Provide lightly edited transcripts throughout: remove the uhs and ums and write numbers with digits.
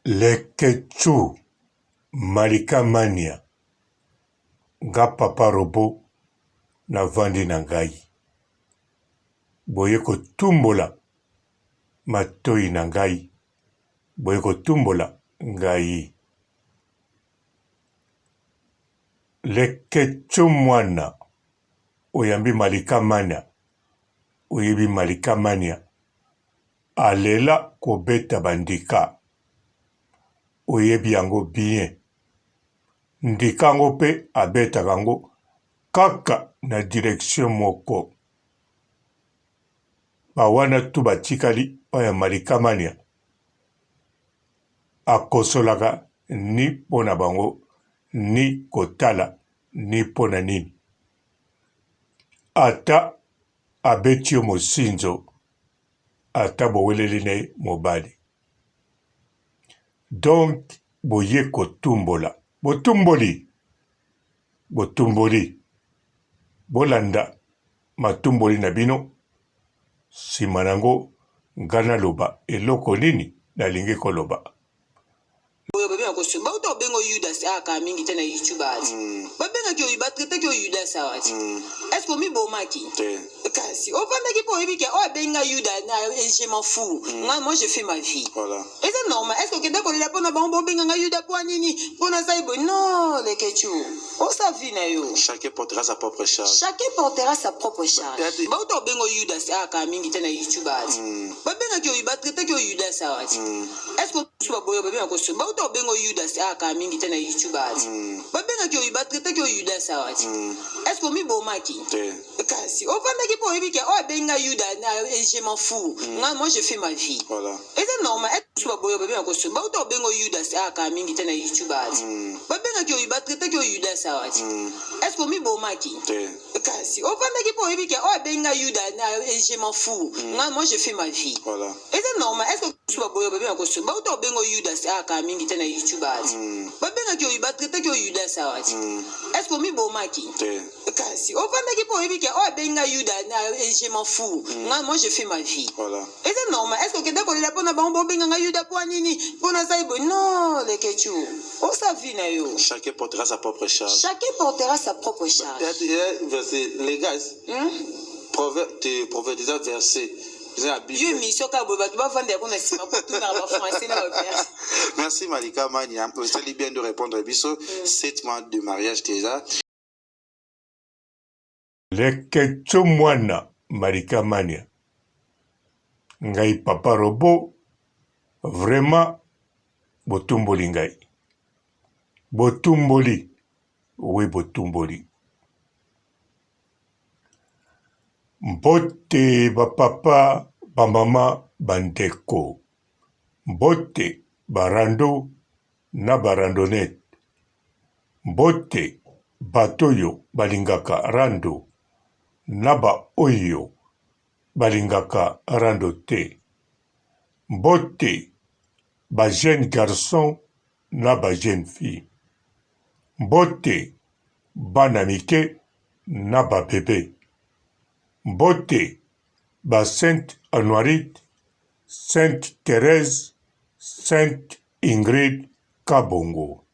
Lekechu Malika Mania nga papa robo na vandi na ngai. Boye kotumbola matoi na ngai. Boye kotumbola ngai. Lekechu mwana oyambi Malika Mania. Oyebi Malika Mania. Alela kobeta bandika. Oyebi yango bien. Ndika ngo pe abeta kango kaka na direction moko. Bawana tu batikali oya Malika Mania. Akosolaka ni pona bango, ni kotala, ni pona nini. Ata abeti yo mosinzo, ata boweleli ne mobali. Donc, boye kotumbola. Botumboli. Bolanda matumboli na bino. Simanango ngana loba eloko nini na lingi koloba. Bauta bengo Judas aka mingi tena YouTube ati. Babenga ki oyiba traité ki Judas ati. Est-ce que mi bomaki? Kasi ovanda ki po ebike o benga Judas na je m'en fous. Moi je fais ma vie. Voilà. Et c'est normal. Est-ce que kenda ko la pona ba benga Judas po nini? Pona saibo non le kechu. O sa vie na yo. Chacun portera sa propre charge. Chacun portera sa propre charge. Bauta bengo Judas aka mingi tena YouTube ati. Babenga ki oyiba traité ki Judas ati. Est-ce que tu vas boyo babenga ko bauta bengo Judas aka mingi tena YouTube ati. Babenga ki oyiba traité ki Judas ati. Est-ce que mi bomaki? Kasi ovanda ki po ebike o benga Judas na je m'en fous. Moi je fais ma vie. Voilà. Et c'est normal. Est-ce que tu vas boyo babenga ko bauta bengo Judas aka mingi tena YouTube ati. Babenga ki oyiba traité ki Judas ati. Est-ce que mi bomaki? Kasi ovanda ki po ebike o benga Judas na je m'en fous. Moi je fais ma vie. Voilà. Et c'est normal. Est-ce que tu vas boyo babenga ko bauta bengo Judas aka mingi tena YouTube ati. Babenga ki oyiba traité ki Judas ati. Est-ce que mi bomaki? Kasi ovanda ki po ebike o benga Judas na je m'en fous. Moi je fais ma vie. Voilà. Et c'est normal. Est-ce que kenda ko la pona ba benga Judas po nini? Pona saibo non le kechu. O sa vie na yo. Chacun portera sa propre charge. Chacun portera sa propre charge. Les gars, proverbe déjà verset. Merci Malika Mania. Vous allez bien de répondre à Bisso. 7 mois de mariage déjà. Lekechu mwana Malika Mania. Ngai papa robo. Vraiment. Botumboli ngai. Botumboli. Oui, botumboli. Mbote bapapa bamama bandeko. Mbote barando na barandonet. Mbote batoyo balingaka rando. Naba oyo balingaka rando te. Mbote ba jeune garçon na ba jeune fille. Mbote banamike na ba bébé. Mbote ba Sainte Honorite, Sainte Thérèse, Sainte Ingrid Kabongo.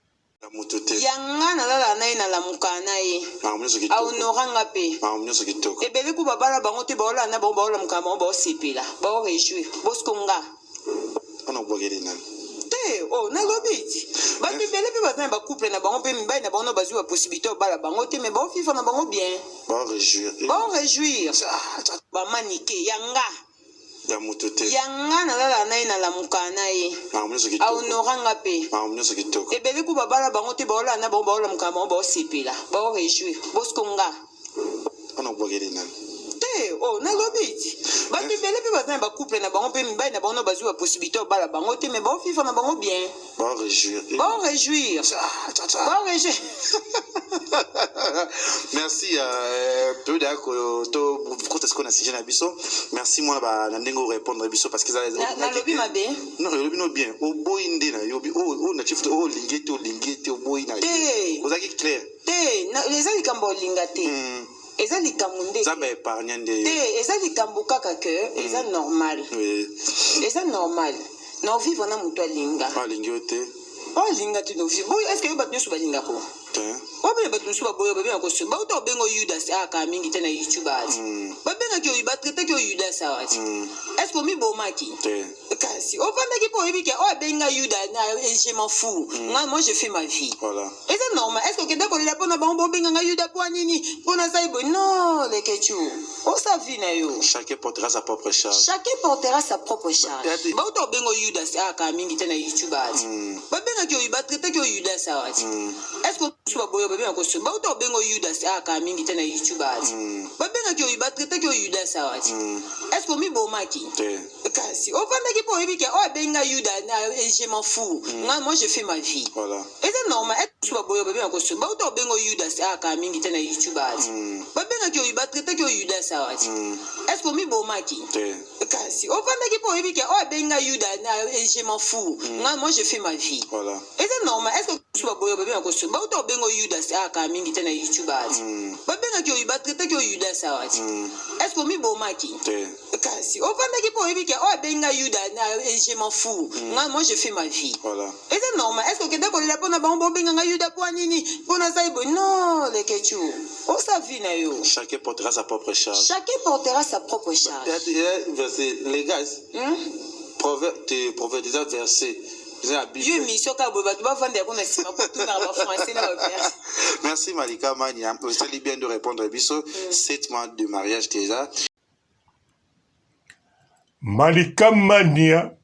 Yanga na la na ina la mukana ye. Au noranga pe. Ebele ku babala bango te baola na baola mukama ba osipela. Ba o réjouir. Boskonga. On a bogeli nan. Oh, na lobiti. Ba te bele pe ba ba couple na bango pe mbai na bango bazui ba possibilité o bala bango te mais ba fifa na bango bien. Ba réjouir. Ba réjouir. Ba manike yanga. Yanga na la na ina la mukana ye. Au noranga pe. Ebele ku babala bango te baola na baola mukama ba osipela. Ba o réjouir. Boskonga. On a bogeli nan. Oh, na lobiti. Ba te bele pe ba ba couple na bango pe mbai na bango bazui ba possibilité o bala bango te mais ba fifa na bango bien. Ba réjouir. Ba réjouir. Ba réjouir. Merci peu d'accord to côté ce qu'on a signé na biso. Merci moi na ndengo répondre biso parce que ça na lobi mabe. Non, lobi no bien. O boyinde na yobi na chifu o lingete o boyina. Vous avez clair. Les ali kambo lingate. Eza likamunde. Zamba épargnande. Eza likambo kaka que eza normal. Oui. Eza normal. na vivre na mutu alinga alingi yo te alinga te no vivre boy est-ce que yo bato nyonso balingako obenga bato mosusu baboya babenga koso bauta obenga yudas aka mingi te na youtube ati babengaki oyo batraitaki oyo yudas awati est-ce que omibomaki kasi ovandaki mpo oyebiki oyo abenga yuda je m'en fous moi je fais ma vie eza normal est-ce que okenda kolela mpona bango bobenganga yuda mpo anini mpona sai boye non leketu osa vie na yo chacun portera sa propre charge bauta obenga oyo yudas aka mingi te na youtube ati babengaki oyo batraitaki oyo yudas awati est-ce que mosusu baboya babenga koso bauta obenga oyo yudas aka mingi te na youtube ati babengaki oyo batraitaki oyo yudas awati est-ce que omibomaki kasi ovandaki mpo oyebiki oyo abenga yuda je m'en fous moi je fais ma vie eza normal mosusu baboya babenga koso bauta obenga oyo yudas aka mingi te na youtube ati babengaki oyo batraitaki oyo yudas awati est-ce que omibomaki kasi ovandaki mpo oyebiki oyo abenga yuda je m'en fous moi je fais ma vie eza normal est-ce que mosusu baboya babenga koso bauta obenga oyo yudas aka mingi te na youtube ati babengaki oyo batraitaki oyo yudas awati est-ce que omibomaki kasi ovandaki mpo oyebiki oyo abenga yuda je m'en fous moi je fais ma vie eza normal est-ce que okenda kolela mpona bango bobenganga yuda mpo anini mpona sai boye non leketu osa vie na yo chacun portera sa propre charge les gars proverbe déjà verset mission ka boye bato bavanda yango na nsima mpo tunaka bafrançais na baverse. Merci Malika Mania, vous allez bien de répondre biso 7 mois de mariage déjà. Malika Mania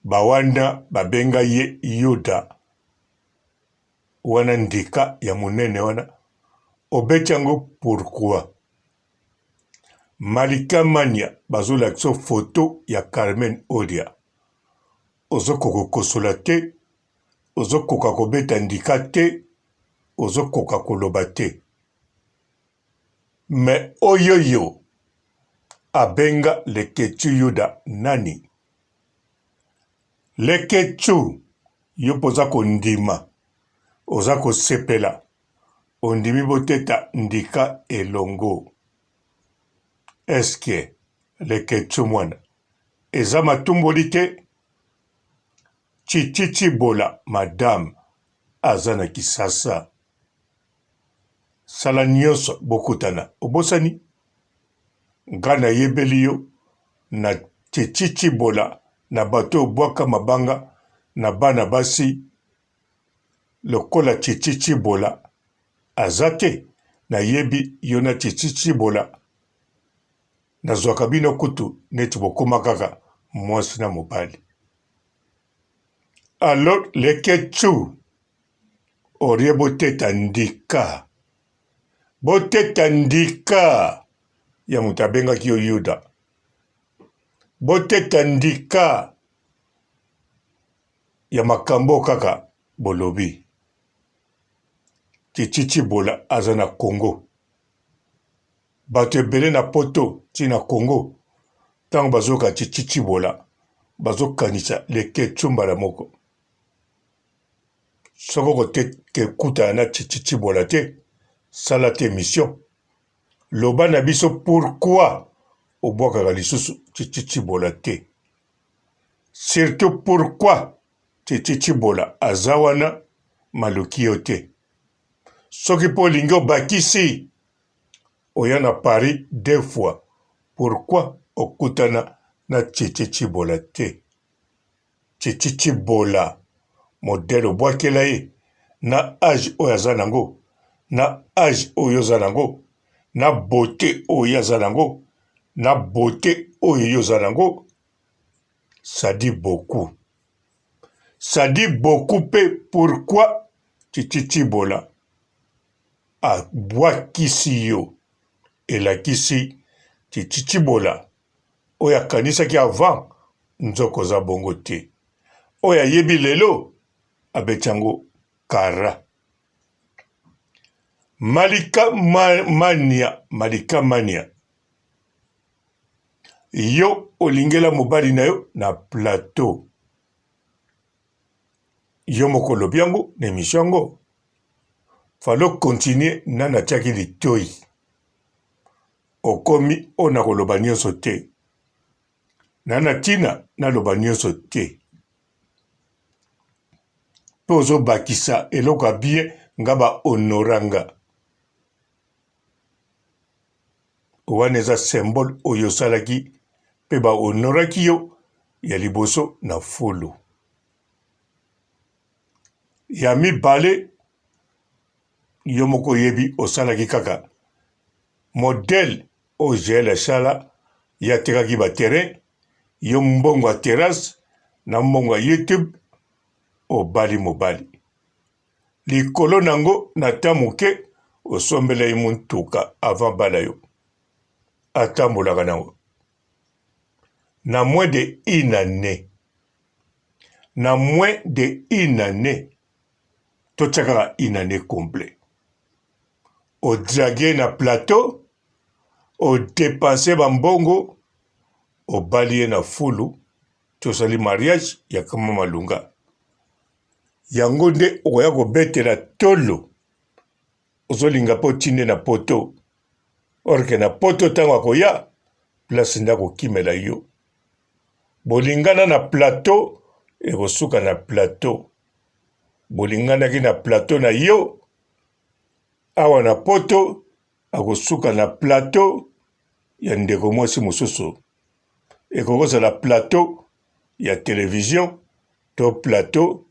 bawanda babenga ye yuda wana ndika ya munene wana obechango pourquoi Malika Mania bazolakisa photo ya Carmen Odia ozokoka kosola te ozokoka kobeta ndika te ozokoka koloba te me oyoyo abenga leketu yuda nani leketu yo poza kondima oza kosepela ondimi boteta ndika elongo eske leketu mwana eza matumboli te chichichi bola madame aza na kisasa sala nyonso bokutana obosani nga nayebeli yo na chichichi bola na bato obwaka mabanga na bana basi lokola chichichi bola aza te nayebi yo na chichichi bola nazwaka bino kutu neti bokoma kaka mwasi na mobali alors leketu orie boteta ndika ya moto abengaki yo yuda boteta ndika ya makambo kaka bolobi chichichi bola aza na Congo bato ebele na poto ti na Congo ntango bazoka chichichi bola bazokanisa leketu mbala moko soko koteke kutana na chichichi bola te sala te mission loba na biso pourquoi obwakaka lisusu chichichi bola te surtout pourquoi chichichi bola aza wana maluki yo te soki mpo olingi obakisi oya na Paris 2 fois pourquoi okutana na chichichi bola te chichichi bola modele obwakela ye na age oyo aza nango na age oyo oza nango na beauté oyo aza nango na beauté oyo yoza nango ça dit beaucoup pe pourquoi chichichi bola abwakisi yo elakisi chichichi bola oyo akanisaki avant nzoko za bongo te oyo ayebi lelo abetiango kara Malika Mania yo olingela mobali na yo na plateau yo moko lobi yango na émission yango falo continuer nana tiaki litoi okomi ona koloba nyonso te na ntina naloba nyonso te mpe ozobakisa eloko ya bien nga bahonoranga wana eza symbole oyo osalaki mpe bahonoraki yo ya liboso na fulu ya mibale yo moko oyebi osalaki kaka modele oyo Jael asala ye atekaki baterrain yo mbongo ya terrasse na mbongo ya YouTube obali mobali likolo nango na ta moke osombela ye mutuka avant bala yo atambolaka nango na moins de une année na moins de une année totiakaka une année complet odrague na plateau odepanse bambongo obali ye na fulu tosali mariage ya kama malunga yango nde okoya kobetela tolo ozolinga mpo tinde na poto orke na poto ntango akoya place nde akokimela yo bolingana na plateau ekosuka na plateau bolinganaki na plateau na yo awa na poto akosuka na plateau ya ndeko mwasi mosusu ekokozala plateau ya télévision to plateau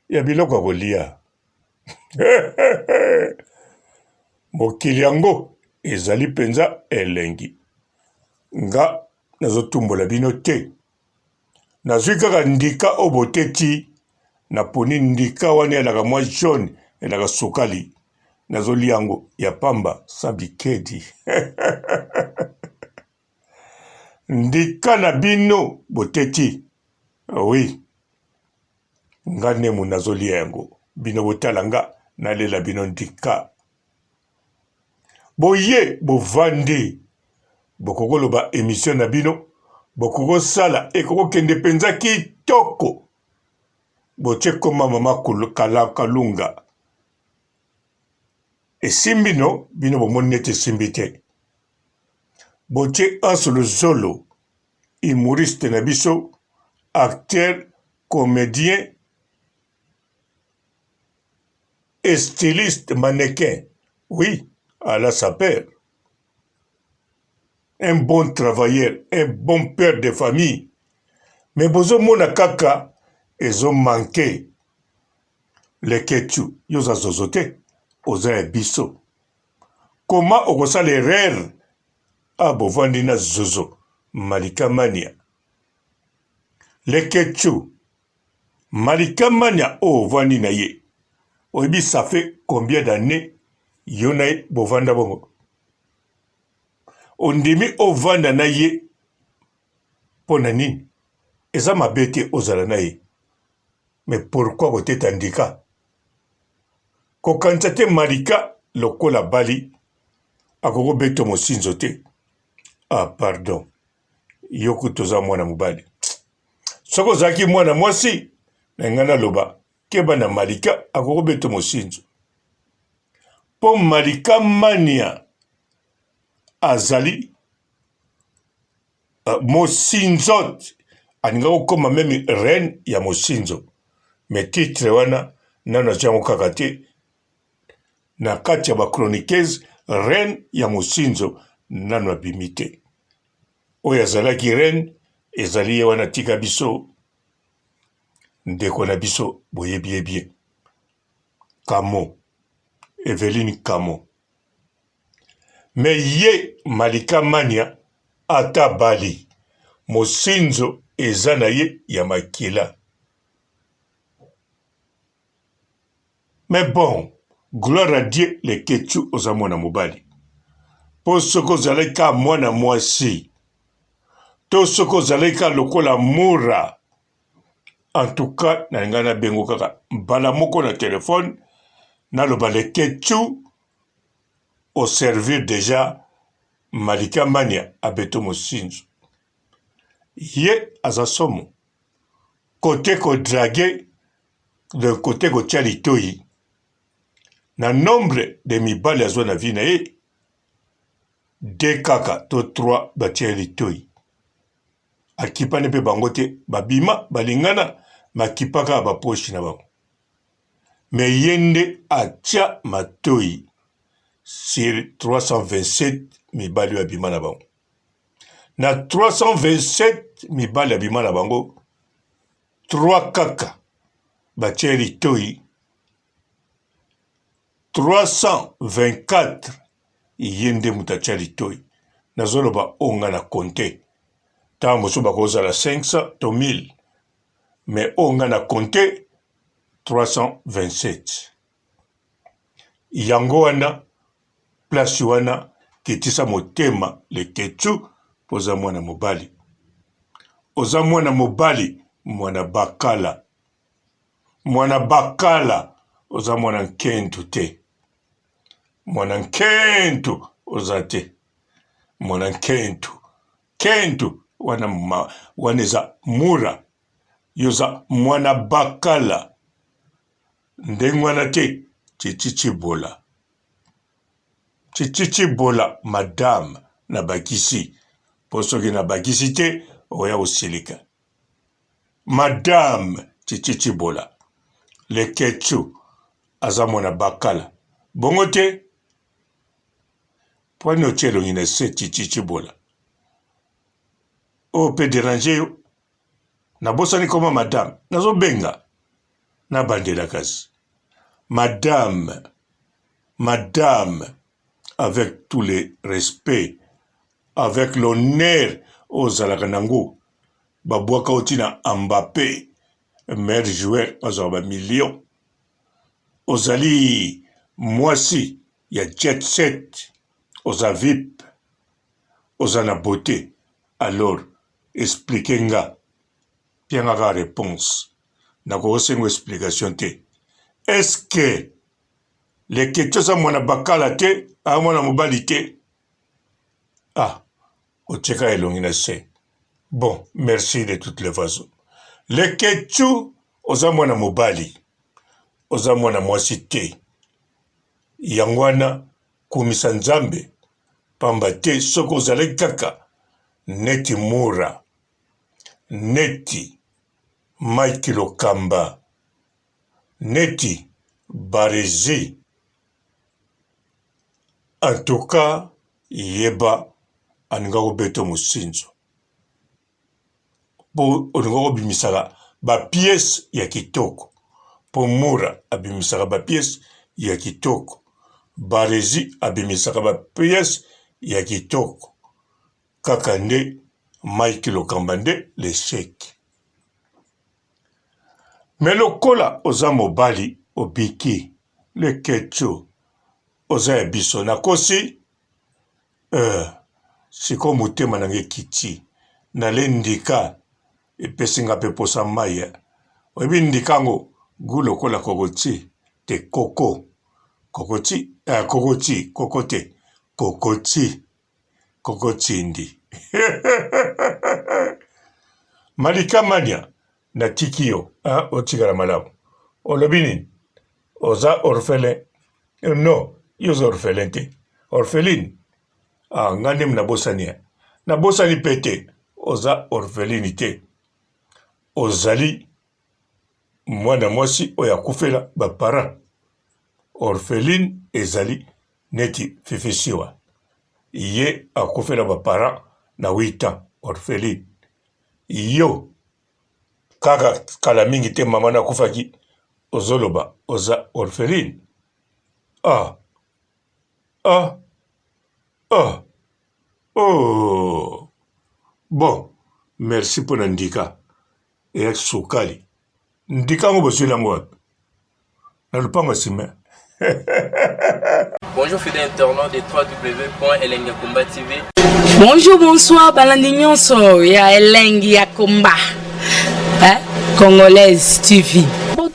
ya biloko ya kolia mokili yango ezali mpenza elengi nga nazotumbola bino te nazwi kaka ndika oyo boteti naponi ndika wana elaka mwa jaune elaka sukali nazolia yango ya pamba sa bikedi ndika na bino boteti oui nga nemu nazolia yango bino botala nga nalela bino ndika boye bovandi bokokoloba émission na bino bokokosala ekokokende mpenza kitoko botie koma mama kalunga esimbi no bino bomoni neti esimbi te botie Ansolo Zolo humoriste na biso acteur comédien et styliste mannequin oui Allah sa père un bon travailleur un bon père de famille mais bozomona kaka ezomanke leketu yo oza zozo te oza ya biso koma okosala erreur bovandi na zozo Malika Mania leketu Malika Mania oyo ovandi na ye oyebi ça fait combien d'années yo na ye bovanda bongo ondimi ovanda na ye mpo na nini eza mabe te ozala na ye mais pourquoi koteta ndika kokanisa te Malika lokola bali akokobeta mosinzo te pardon yo kutu oza mwana mobali soki ozalaki mwana mwasi na ngai naloba keba na Malika akokobeta mosinzo mpo Malika Mania azali mosinzo alinga kokoma meme reine ya mosinzo me titre wana nano azwi yango kaka te na kati ya bachroniqueuse reine ya mosinzo nano abimi te oyo azalaki reine ezali ye wana tika biso ndeko na biso boyebi ye bien Kamo Eveline Kamo me ye Malika Mania ata bali mosinzo eza na ye ya makila mais bon gloire à Dieu leketu oza mwana mobali mpo soki ozalaki ka mwana mwasi to soki ozalaki ka lokola mura en tout cas na ngai nabengo kaka mbala moko na telefone naloba leketu oservir déjà Malika Mania abeto mosinzo ye aza somo kote kodrage de kote kotia litoi na nombre de mibali azwa na vi na ye 2 kaka to 3 batia litoi akipa ne pe bango te babima balingana makipa kaka baposhi na bango me yende atia matoi sur 327 mibali abima na bango na 327 mibali abima na bango 3 kaka batia litoi 324 yende mutatia litoi nazoloba onga na konte ta mosu bakozala 500 to 1000 mais onga na konte 327 yango wana place wana ketisa motema leketu poza mwana mobali oza mwana mobali mwana bakala oza mwana nkentu te mwana nkentu oza te mwana nkentu wana eza mura yoza mwana bakala ndenge wana te chichibola madame na bakisi po soki na bakisi te oya kosilika madame chichibola leketu aza mwana bakala bongo te pwani otielongi na se chichibola o pe déranger yo nabosani koma madame nazobenga nabandela kasi madame avec tous les respects avec l'honneur ozalaka nango babwaka otina Mbappé meilleur joueur azala bamillion ozali mwasi ya jet set oza vip oza na beauté alors explique nga piangaka réponse nakokosengo explication te est-ce que leketu aza mwana bakala te aa mwana mobali te otieka elongi na se bon merci de toutes les façons leketu oza mwana mobali oza mwana mwasi te yango wana kumisa nzambe pamba te soki ozalaki kaka neti mura neti Mike Lokamba neti Barezi en tout cas yeba aninga kobeto mosinzo po oninga kobimisaka bapiese ya kitoko po mura abimisaka bapiese ya kitoko Barezi abimisaka bapiese ya kitoko kaka nde Mike Lokamba nde lesheki me lokola oza mobali obiki leketu oza ya biso nakosi siko motema nange kiti nale ndika epesinga mpe posa mai oyebi ndika yango gu lokola kokoti te kokotindi malika mania natiki yo otikala malamu olobi nini oza orphelin non yo oza orphelin te orpheline nga nde nabosani mpe te oza orpheline te ozali mwana mwasi oyo akufela baparent orpheline ezali neti fifisiwa ye akufela baparent na 8 ans orpheline yo kaka kala mingi te mama na akufaki ozoloba oza orpheline bon merci mpona ndika eya sukali ndika yango bozweli yango wapi na lupango nsima Bonjour fidèles internautes de www.elengiakomba TV. Bonjour, bonsoir, balandi nyonso ya Elengi ya Komba. Congolaise TV.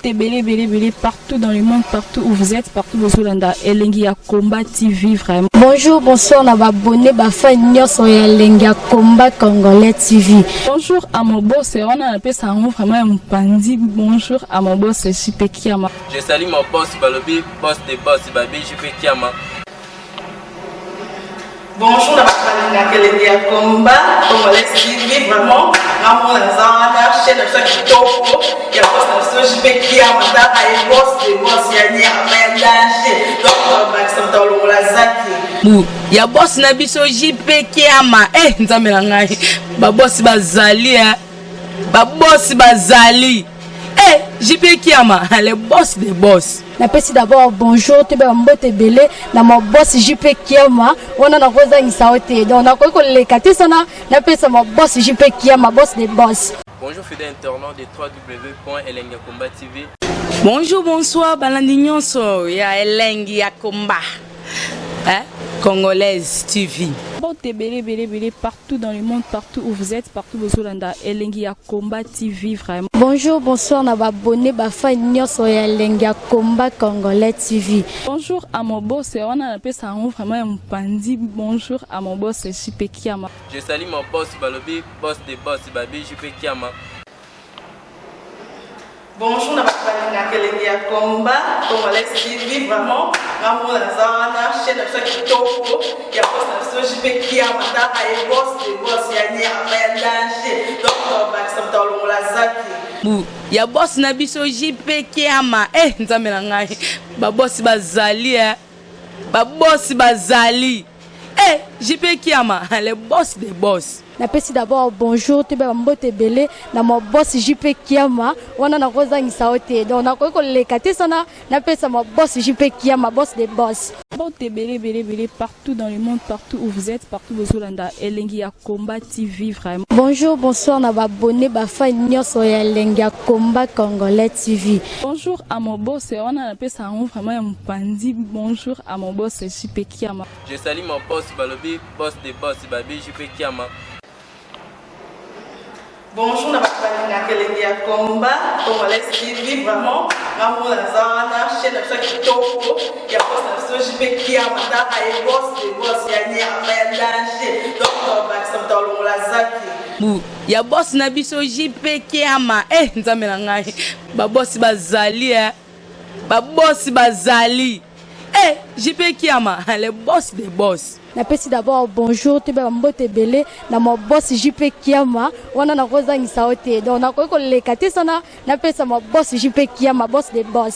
Belé partout dans le monde, partout où vous êtes, partout où vous êtes, Elengi ya Komba TV vraiment. Bonjour, bonsoir, na babonné bafa nyonso ya Elengi ya Komba Congolais TV. Bonjour à mon boss, on a appelé ça vraiment un pandi. Bonjour à mon boss, JP Kiama. Je salue mon boss Balobi, boss des boss Babi, JP Kiama. Bonjour, la Kelly à combat, Congolais TV, vraiment, on a un chaîne de ça qui topo, il y a pas de JP qui a matin à boss, des boss, il y a un danger, donc on va accepter le lazaki. Il y a boss Nabiso JP qui a ma, nzamenangai, ba boss bazali, ba boss bazali. JP Kiama, le boss des boss. Napesi d'abord bonjour, tu es mbote belé, na mon boss JP Kiama, on a rosa in saote. Donc on a quoi les katesana, napesi mon boss JP Kiama, boss des boss. Bonjour fidèles internautes de www.elengiakomba TV. Bonjour, bonsoir, balandignon so, ya Elengi Akomba. Congolaise TV. Belé, partout dans le monde, partout où vous êtes, partout où vous êtes, Elengi Akomba TV, vraiment. Bonjour, bonsoir, na abonné, fan nyonso ya Elengi Akomba Congolais TV. Bonjour à mon boss, on a appelé ça vraiment un pandi. Bonjour à mon boss, JP Kiama. Je salue mon boss Balobi, boss des boss, Babi JP Kiama. Bonjour, la Kelly à combat, Congolais TV, vraiment, on a un chaîne de ça qui topo, il y a pas de JP qui a matin à boss, des boss, il y a un danger, donc on va accepter le lazaki. Il y a boss Nabiso JP qui a ma, nzamenangai, ba boss bazali, ba boss bazali. JP qui a ma, le boss des boss. Napesi d'abord bonjour, tu es mbote belé, na mon boss JP Kiama, on a rosa in saote. Donc on a quoi les katesana, napesi mon boss JP Kiama, boss des boss. Belé, partout dans le monde, partout où vous êtes, partout où vous êtes, Elengi Akomba TV, vraiment. Bonjour, bonsoir, na abonné, fan nyonso ya Elengi Akomba Congolais TV. Bonjour à mon boss, on a appelé ça vraiment un pandi. Bonjour à mon boss, JP Kiama. Je salue mon boss Balobi, boss des boss, Babi JP Kiama. Bonjour, la Kelly à combat, Congolais TV, vraiment, on a un chaîne de ça qui topo, il y a pas de JP qui a matin à boss, des boss, il y a un danger, donc on va accepter le lazaki. Il y a boss Nabiso JP Kiama, nzamenangai, ba boss bazali, ba boss bazali. JP Kiama, le boss des boss. Napesi d'abord bonjour, tu es mbote belé, na mon boss JP Kiama, on a rosa in saote. Donc on a quoi les katesana, napesi mon boss JP Kiama, boss des boss.